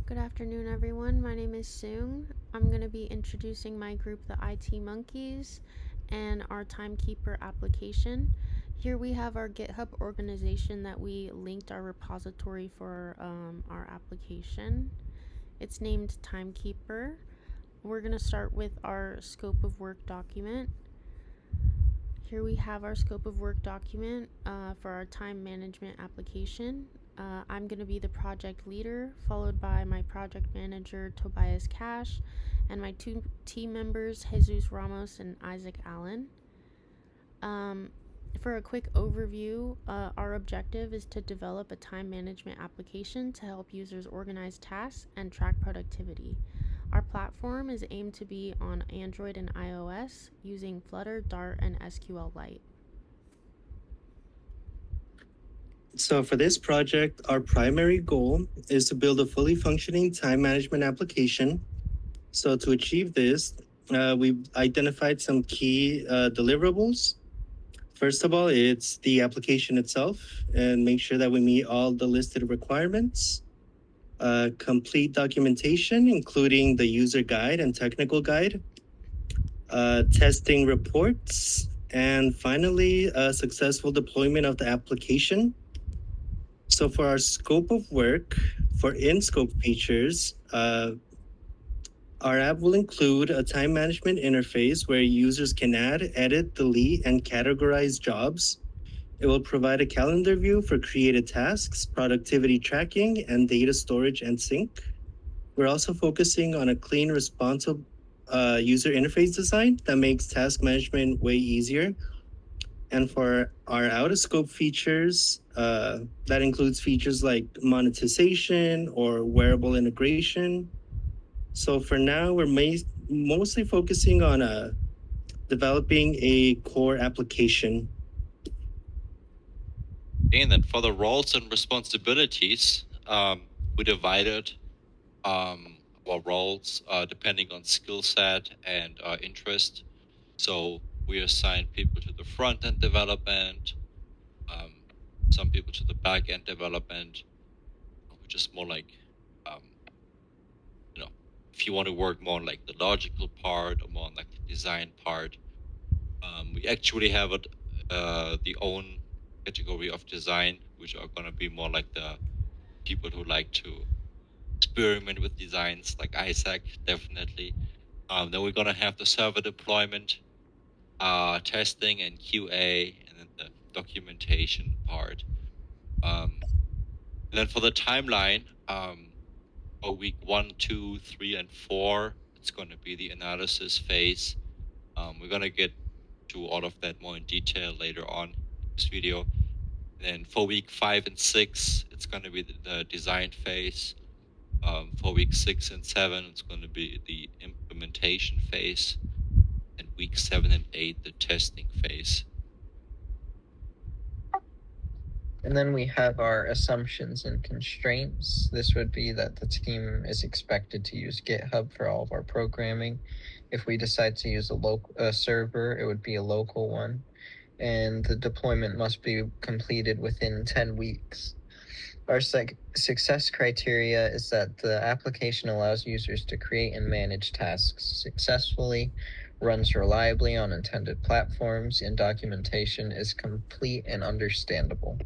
Good afternoon, everyone. My name is Soong. I'm going to be introducing my group, the IT Monkeys, and our Timekeeper application. Here we have our GitHub organization that we linked our repository for our application. It's named Timekeeper. We're going to start with our scope of work document. Here we have our scope of work document for our time management application. I'm going to be the project leader, followed by my project manager, Tobias Cash, and my two team members, Jesus Ramos and Isaac Allen. For a quick overview, our objective is to develop a time management application to help users organize tasks and track productivity. Our platform is aimed to be on Android and iOS using Flutter, Dart, and SQLite. So for this project, our primary goal is to build a fully functioning time management application. So to achieve this, we've identified some key deliverables. First of all, it's the application itself and make sure that we meet all the listed requirements. Complete documentation, including the user guide and technical guide. Testing reports. And finally, a successful deployment of the application. So for our scope of work, for in-scope features, our app will include a time management interface where users can add, edit, delete, and categorize jobs. It will provide a calendar view for created tasks, productivity tracking, and data storage and sync. We're also focusing on a clean, responsive user interface design that makes task management way easier. And for our out of scope features, that includes features like monetization or wearable integration. So for now, we're mostly focusing on developing a core application. And then for the roles and responsibilities, we divided our roles depending on skill set and interest. So we assigned people to the front end development, um, some people to the back end development, which is more like, um, if you want to work more on like the logical part or more on like the design part. We actually have the own category of design, which are going to be more like the people who like to experiment with designs, like Isaac, definitely. Then we're going to have the server deployment, testing and QA, and then the documentation part. And then for the timeline, for week 1, 2, 3, and 4, it's going to be the analysis phase. We're going to get to all of that more in detail later on in this video. And then for week 5 and 6, it's going to be the design phase. For week 6 and 7, it's going to be the implementation phase. And week 7 and 8, the testing phase. And then we have our assumptions and constraints. This would be that the team is expected to use GitHub for all of our programming. If we decide to use a server, it would be a local one. And the deployment must be completed within 10 weeks. Our success criteria is that the application allows users to create and manage tasks successfully, runs reliably on intended platforms, and documentation is complete and understandable.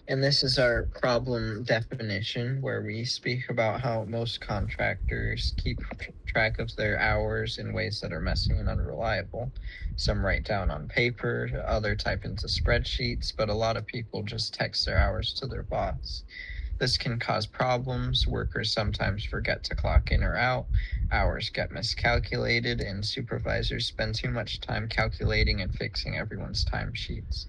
And this is our problem definition, where we speak about how most contractors keep track of their hours in ways that are messy and unreliable. Some write down on paper, other type into spreadsheets, but a lot of people just text their hours to their boss. This can cause problems. Workers sometimes forget to clock in or out, hours get miscalculated, and supervisors spend too much time calculating and fixing everyone's timesheets.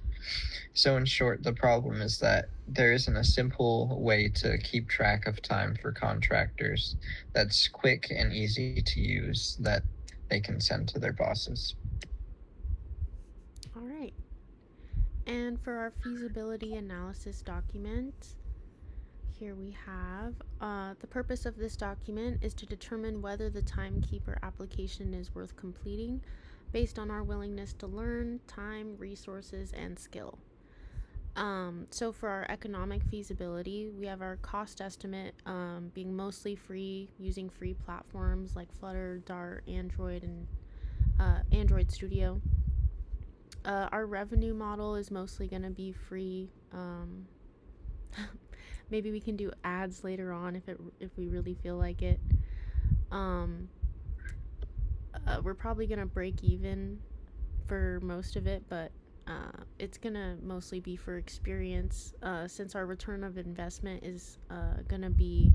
So in short, the problem is that there isn't a simple way to keep track of time for contractors that's quick and easy to use that they can send to their bosses. All right. And for our feasibility analysis document, here we have the purpose of this document is to determine whether the Timekeeper application is worth completing. based on our willingness to learn, time, resources, and skill. So for our economic feasibility, we have our cost estimate being mostly free, using free platforms like Flutter, Dart, Android, and Android Studio. Our revenue model is mostly going to be free. Maybe we can do ads later on if we really feel like it. Um, we're probably going to break even for most of it, but it's gonna mostly be for experience, since our return of investment is gonna be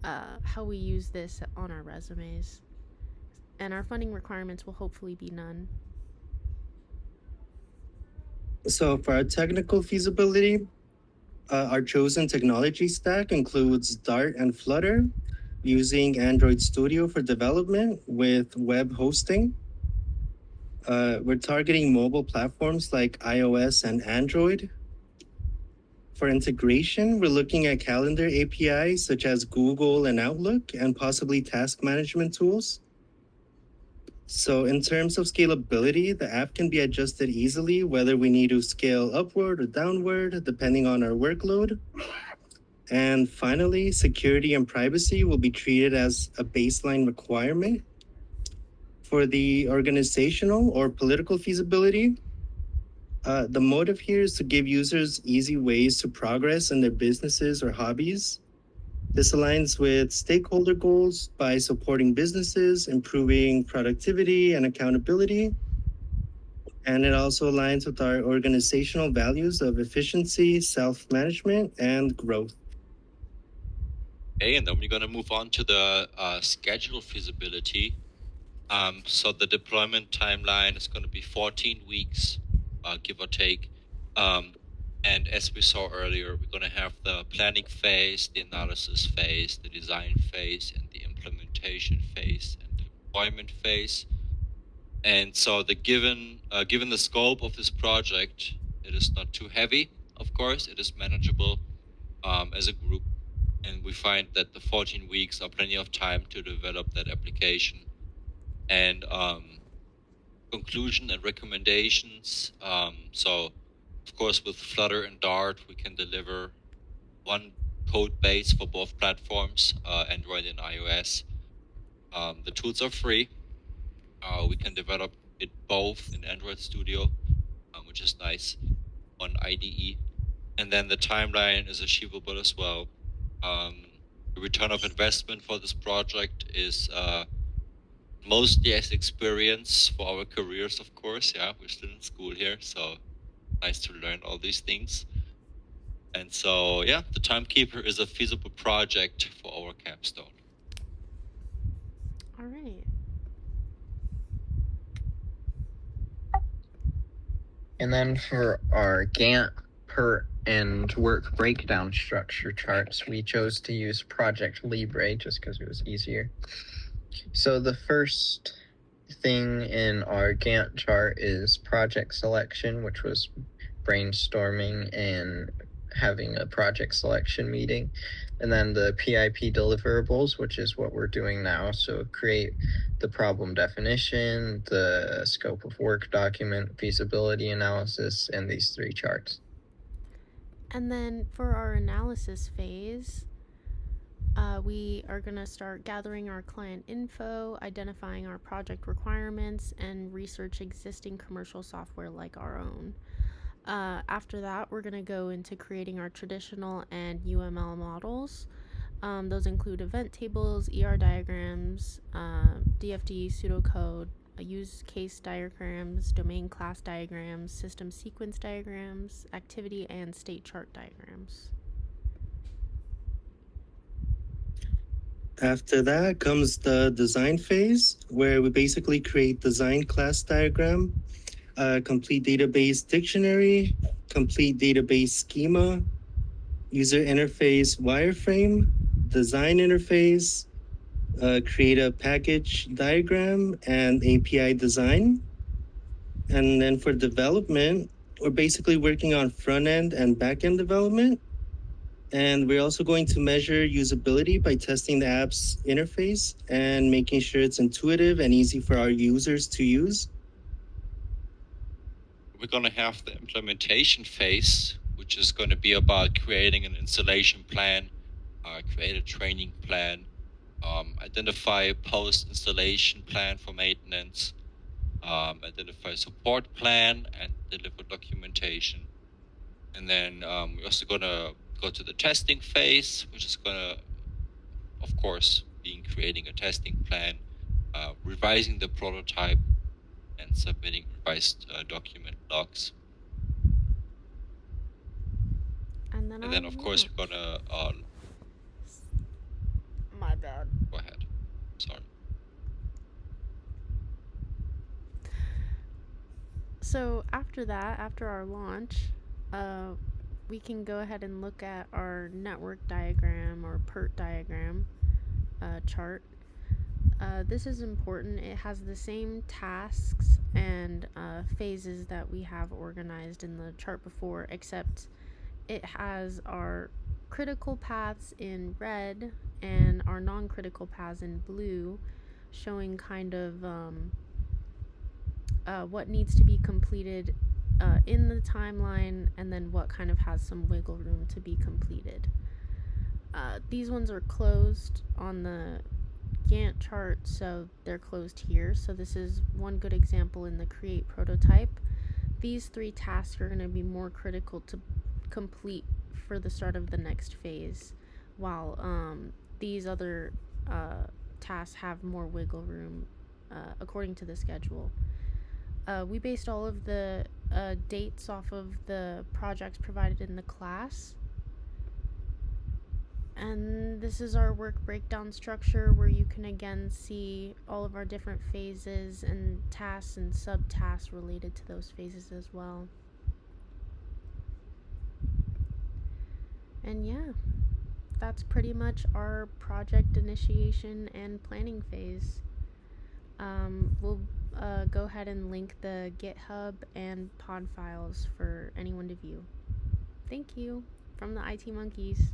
how we use this on our resumes, and our funding requirements will hopefully be none. So for our technical feasibility, our chosen technology stack includes Dart and Flutter, using Android Studio for development with web hosting. We're targeting mobile platforms like iOS and Android. For integration, we're looking at calendar APIs such as Google and Outlook, and possibly task management tools. So in terms of scalability, the app can be adjusted easily, whether we need to scale upward or downward, depending on our workload. And finally, security and privacy will be treated as a baseline requirement. For the organizational or political feasibility, the motive here is to give users easy ways to progress in their businesses or hobbies. This aligns with stakeholder goals by supporting businesses, improving productivity and accountability. And it also aligns with our organizational values of efficiency, self-management, and growth. Okay, and then we're going to move on to the schedule feasibility. So the deployment timeline is going to be 14 weeks, give or take. And as we saw earlier, we're going to have the planning phase, the analysis phase, the design phase, and the implementation phase and deployment phase. And so given the scope of this project, it is not too heavy. Of course, it is manageable as a group, and we find that the 14 weeks are plenty of time to develop that application. And conclusion and recommendations. So, of course, with Flutter and Dart, we can deliver one code base for both platforms, Android and iOS. The tools are free. We can develop it both in Android Studio, which is nice, on IDE. And then the timeline is achievable as well. The return of investment for this project is mostly as experience for our careers, of course. Yeah, we're still in school here, so nice to learn all these things. And so, yeah, the Timekeeper is a feasible project for our capstone. All right. And then for our Gantt, PERT, and work breakdown structure charts, we chose to use Project Libre just because it was easier. So the first thing in our Gantt chart is project selection, which was brainstorming and having a project selection meeting. And then the PIP deliverables, which is what we're doing now. So create the problem definition, the scope of work document, feasibility analysis, and these three charts. And then for our analysis phase, we are going to start gathering our client info, identifying our project requirements, and research existing commercial software like our own. After that, we're going to go into creating our traditional and UML models. Those include event tables, ER diagrams, DFD pseudocode, use case diagrams, domain class diagrams, system sequence diagrams, activity and state chart diagrams. After that comes the design phase, where we basically create design class diagram, complete database dictionary, complete database schema, user interface wireframe, design interface, create a package diagram, and API design. And then for development, we're basically working on front end and back end development. And we're also going to measure usability by testing the app's interface and making sure it's intuitive and easy for our users to use. we're going to have the implementation phase, which is going to be about creating an installation plan, create a training plan, identify a post-installation plan for maintenance, identify a support plan, and deliver documentation. And then we're also going to go to the testing phase, which is going to, of course, being creating a testing plan, revising the prototype, and submitting revised document logs. And then And then, of course, we're going to My bad. go ahead. Sorry. So after that, after our launch, we can go ahead and look at our network diagram or PERT diagram chart. This is important. It has the same tasks and phases that we have organized in the chart before, except it has our critical paths in red and our non-critical paths in blue, showing kind of what needs to be completed in the timeline, and then what kind of has some wiggle room to be completed. These ones are closed on the Gantt chart, so they're closed here. So this is one good example in the create prototype. These 3 tasks are going to be more critical to complete for the start of the next phase, while these other tasks have more wiggle room according to the schedule. We based all of the dates off of the projects provided in the class. And this is our work breakdown structure, where you can again see all of our different phases and tasks and subtasks related to those phases as well. And yeah, that's pretty much our project initiation and planning phase. We'll go ahead and link the GitHub and pod files for anyone to view. Thank you from the IT Monkeys.